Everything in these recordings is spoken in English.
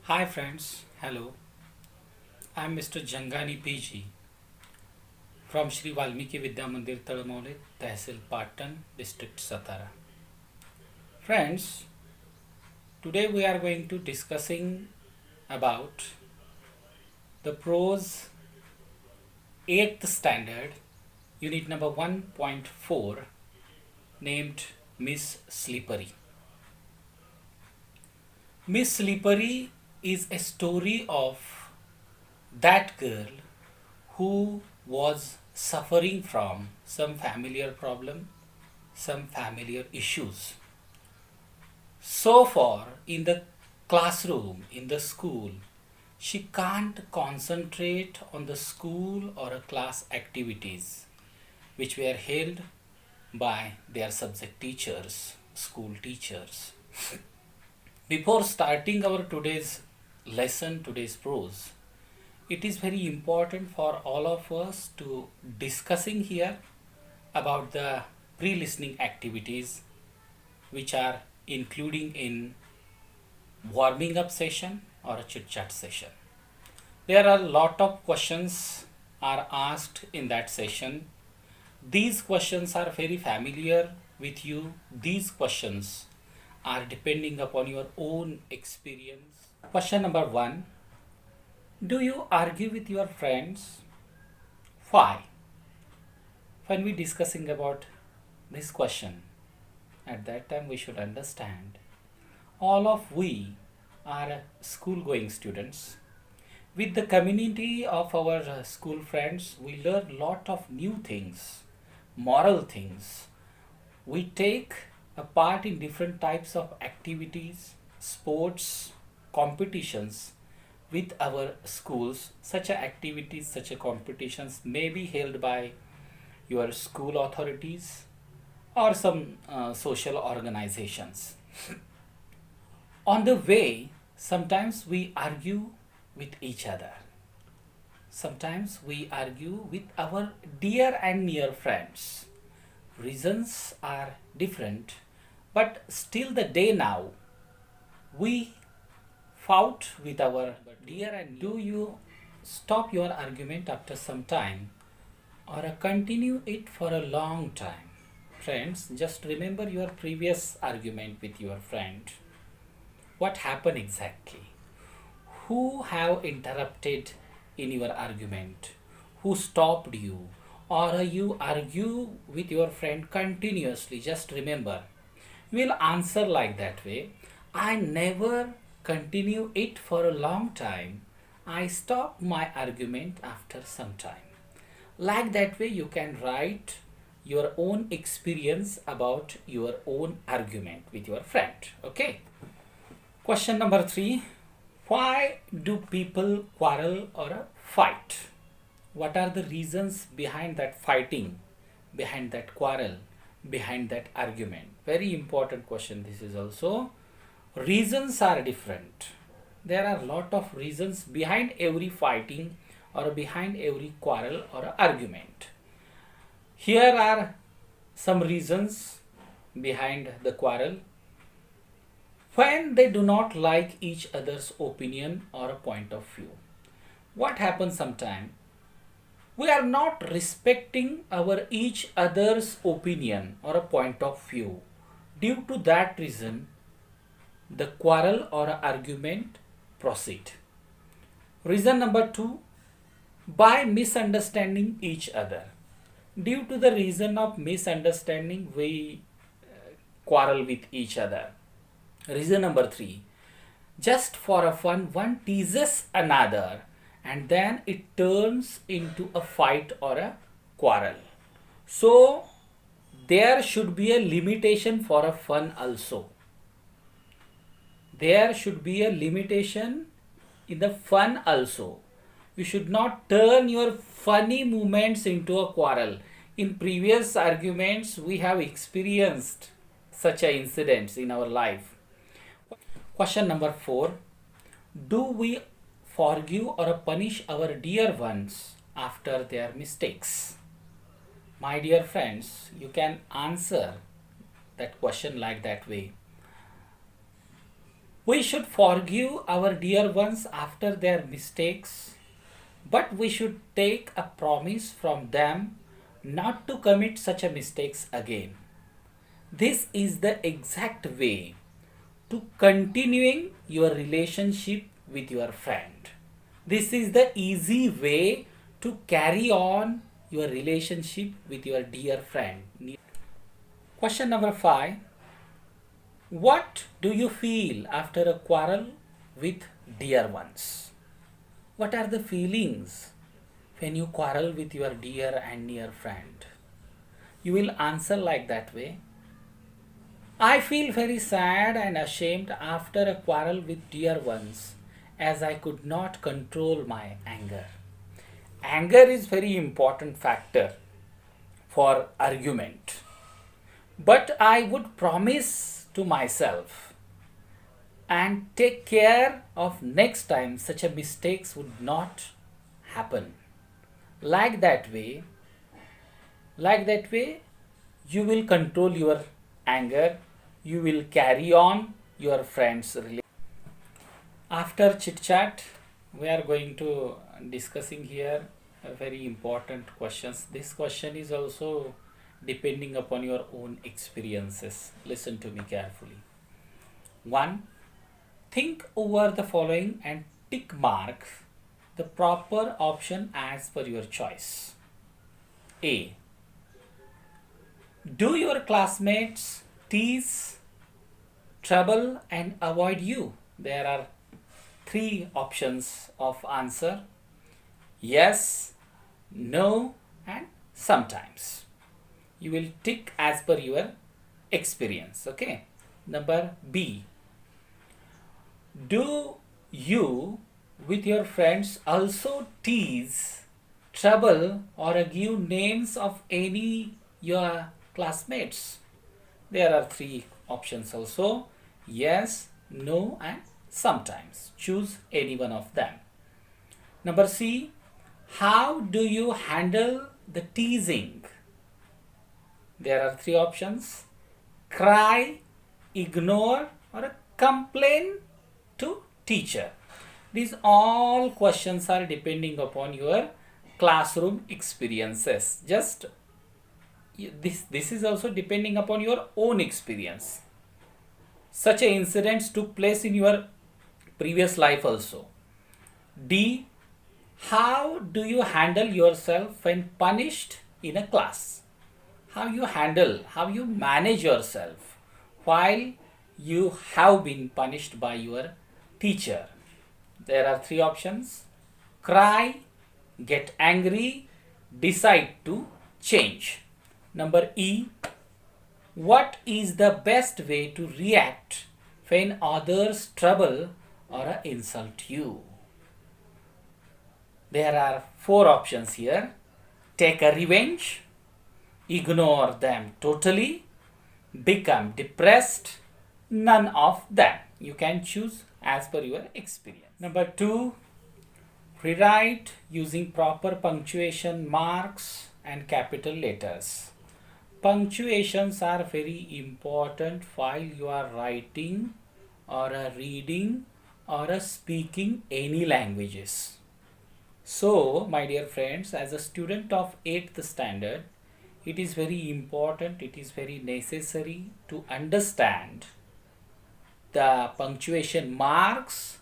Hi friends, hello. I am Mr. Jangani PG from Shri Valmiki Vidya Mandir Talamole, Tehsil Patan, District Satara. Friends, today we are going to discussing about the prose 8th standard, unit number 1.4, named Miss Slippery. Miss Slippery is a story of that girl who was suffering from some familiar problem, some familiar issues. So far, in the classroom, in the school, she can't concentrate on the school or a class activities which were held by their subject teachers, school teachers. Before starting our today's lesson, today's prose, it is very important for all of us to discussing here about the pre-listening activities which are including in warming up session or a chit chat session. There are a lot of questions are asked in that session. These questions are very familiar with you. These questions are depending upon your own experience. Question number 1. Do you argue with your friends? Why? When we discussing about this question, at that time we should understand all of we are school going students. With the community of our school friends, we learn lot of new things, moral things. We take a part in different types of activities, sports, competitions with our schools. Such a activities, such a competitions may be held by your school authorities or some social organizations. On the way, sometimes we argue with each other. Sometimes we argue with our dear and near friends. Reasons are different, but still the day now we fought with our dear and do you stop your argument after some time or continue it for a long time? Friends, just remember your previous argument with your friend. What happened exactly? Who have interrupted in your argument? Who stopped you? Or you argue with your friend continuously? Just remember, you will answer like that way. I never continue it for a long time. I stop my argument after some time. Like that way you can write your own experience about your own argument with your friend. Okay. Question number 3. Why do people quarrel or fight? What are the reasons behind that fighting, behind that quarrel, behind that argument? Very important question this is also. Reasons are different. There are a lot of reasons behind every fighting or behind every quarrel or argument. Here are some reasons behind the quarrel. When they do not like each other's opinion or a point of view. What happens sometimes? We are not respecting our each other's opinion or a point of view. Due to that reason, the quarrel or argument proceed. Reason number 2, by misunderstanding each other. Due to the reason of misunderstanding, we quarrel with each other. Reason number 3, just for a fun, one teases another and then it turns into a fight or a quarrel. So there should be a limitation for a fun also. There should be a limitation in the fun also. You should not turn your funny moments into a quarrel. In previous arguments, we have experienced such a incidents in our life. Question number 4. Do we forgive or punish our dear ones after their mistakes? My dear friends, you can answer that question like that way. We should forgive our dear ones after their mistakes, but we should take a promise from them not to commit such a mistakes again. This is the exact way to continuing your relationship with your friend. This is the easy way to carry on your relationship with your dear friend. Question number 5. What do you feel after a quarrel with dear ones? What are the feelings when you quarrel with your dear and near friend? You will answer like that way. I feel very sad and ashamed after a quarrel with dear ones as I could not control my anger. Anger is very important factor for argument. But I would promise to myself and take care of next time such a mistakes would not happen. Like that way, you will control your anger, you will carry on your friends relationship. After chit chat, we are going to discussing here a very important questions. This question is also depending upon your own experiences. Listen to me carefully. 1. Think over the following and tick mark the proper option as per your choice. A. Do your classmates tease, trouble and avoid you? There are 3 options of answer. Yes, no and sometimes. You will tick as per your experience. Okay. Number B. Do you with your friends also tease, trouble or give names of any your classmates? There are 3 options also. Yes, no and sometimes. Choose any one of them. Number C. How do you handle the teasing? There are 3 options. Cry, ignore or complain to teacher. These all questions are depending upon your classroom experiences. Just this is also depending upon your own experience. Such a incidents took place in your previous life also. D. How do you handle yourself when punished in a class? How you manage yourself while you have been punished by your teacher? There are 3 options. Cry, get angry, decide to change. Number E. What is the best way to react when others trouble or insult you? There are 4 options here. Take a revenge, ignore them totally, become depressed, none of them. You can choose as per your experience. Number 2, rewrite using proper punctuation marks and capital letters. Punctuations are very important while you are writing or reading or speaking any languages. So, my dear friends, as a student of 8th standard, it is very important, it is very necessary to understand the punctuation marks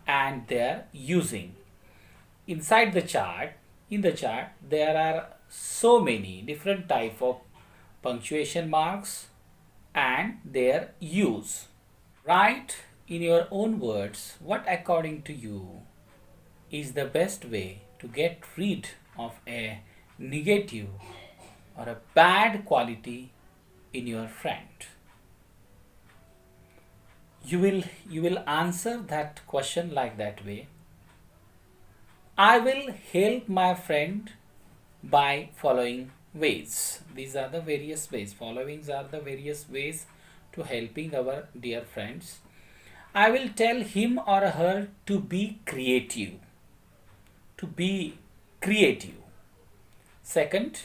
and their using. Inside the chart, in the chart, there are so many different type of punctuation marks and their use. Write in your own words what according to you is the best way to get rid of a negative or a bad quality in your friend. You will answer that question like that way. I will help my friend by following ways. These are the various ways. Followings are the various ways to helping our dear friends. I will tell him or her to be creative. To be creative. Second,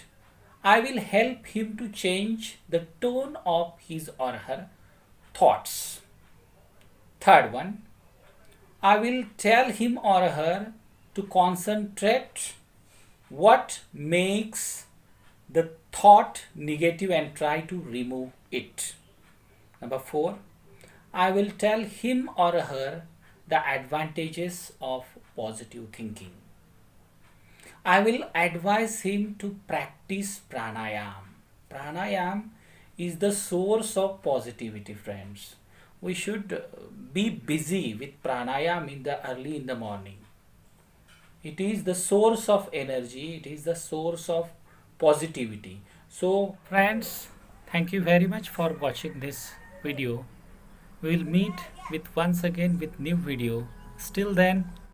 I will help him to change the tone of his or her thoughts. Third one, I will tell him or her to concentrate what makes the thought negative and try to remove it. Number 4, I will tell him or her the advantages of positive thinking. I will advise him to practice pranayam. Pranayam is the source of positivity, friends. We should be busy with pranayam in the early in the morning. It is the source of energy, it is the source of positivity. So, friends, thank you very much for watching this video. We will meet with once again with new video. Still then,